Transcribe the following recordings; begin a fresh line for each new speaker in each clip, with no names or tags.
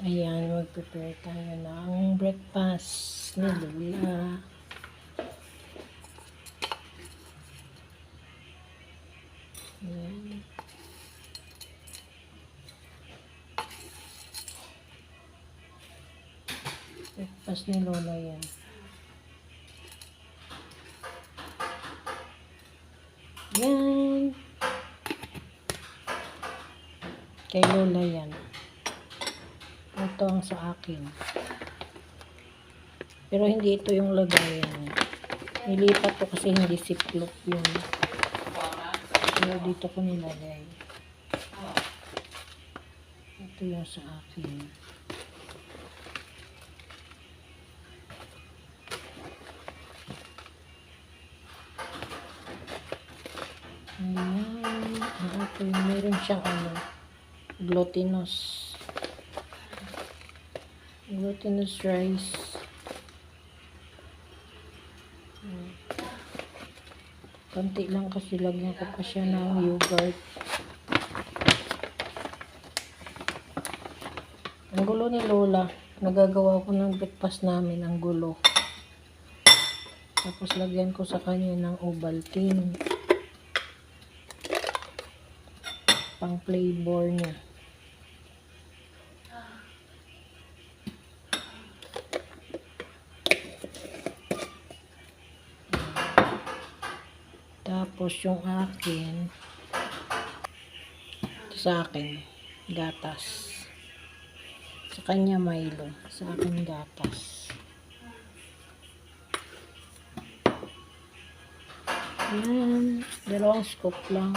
Ayan, mag-prepare tayo ng breakfast ni Lola. Ayan. Breakfast ni Lola yan. Yan. Kay Lola yan. Ito ang sa akin. Pero hindi ito yung lagayan. Nilipat ko kasi hindi ziplock yun. Pero dito ko nilagay. Ito yung sa akin. Ayan. Ito yung meron siyang glutinous rice. Konti lang kasi lagyan ko pa siya ng yogurt. Ang gulo ni Lola. Nagagawa ko ng breakfast namin ang gulo. Tapos lagyan ko sa kanya ng Ovaltine. Pang flavor niya. Tapos yung akin, sa akin, gatas. Sa kanya Milo, sa akin gatas. Yan, 2 scoop lang.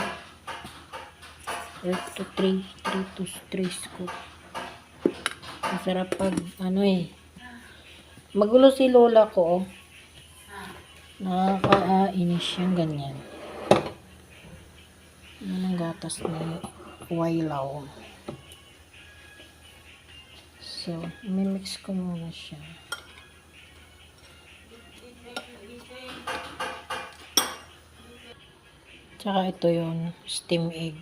3 to 3 scoop. Masarap pag magulo si Lola ko. Nakakainis siyang ganyan. Yan ang gatas ni Wailaw. So, mimix ko muna siya. Tsaka ito yung steam egg.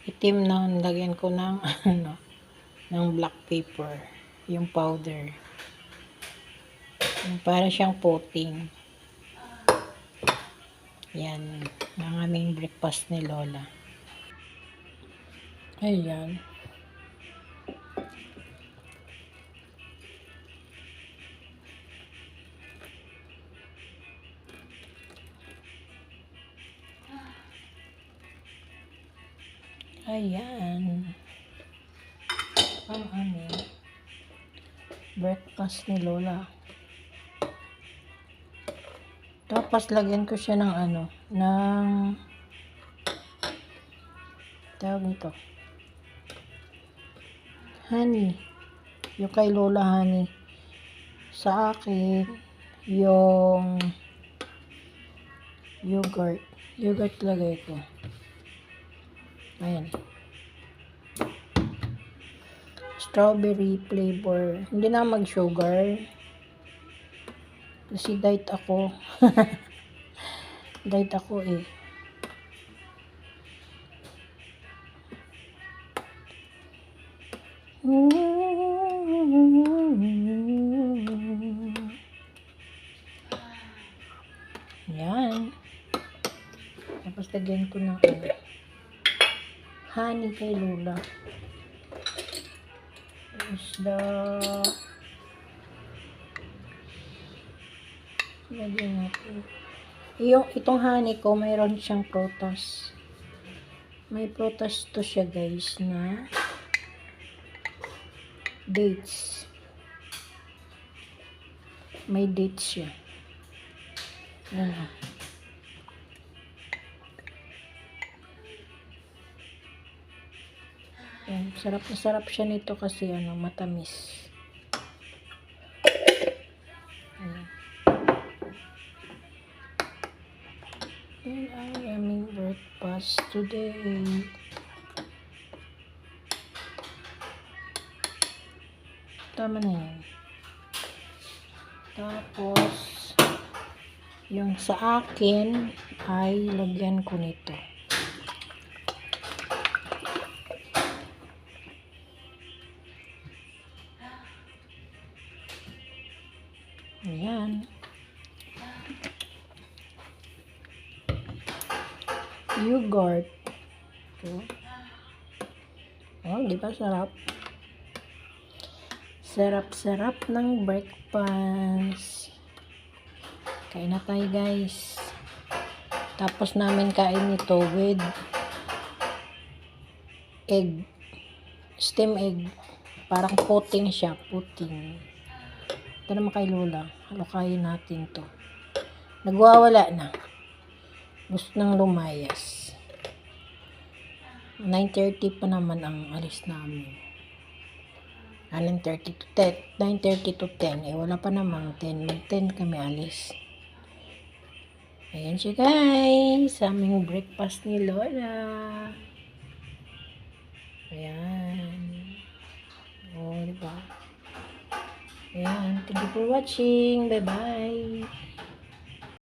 Itim na, lagyan ko ng ng black pepper, yung powder. Para siyang pudding. Yan, ang aming breakfast ni Lola. Ayan. Ayan. Ang aming breakfast ni Lola. Tapos lagyan ko siya ng ng tawag nito, honey. Yung kay Lola honey. Sa akin, yung yogurt. Yogurt lagay ko. Ayan. Strawberry flavor. Hindi na mag-sugar. Kasi diet ako. Diet ako eh. Yan. Tapos lagyan ko ng honey kay Lola. Lagyan natin. Itong honey ko, mayroon siyang prutas. May prutas to siya guys na dates. May dates siya. Ayan. Ayan. Sarap na sarap siya nito kasi matamis. Ayan. And I am in breakfast today. Tama na yan. Tapos, yung sa akin ay lagyan ko nito. Ayan. Yogurt. Ito. Oh, di ba sarap? Sarap-sarap ng breakfast. Kain na tayo, guys. Tapos namin kain ito with egg. Steam egg. Parang puting siya. Puting. Ito naman kay Lola. Halukayin natin to. Nagwawala na. Gusto nang lumayas. 9:30 pa naman ang alis namin. 9:30 to 10. 9:30 to 10. Wala pa naman. 10. Mag-10 kami alis. Ayan siya, guys. Sa aming breakfast ni Lola. Ayan. Oh, diba? Ayan. Thank you for watching. Bye-bye.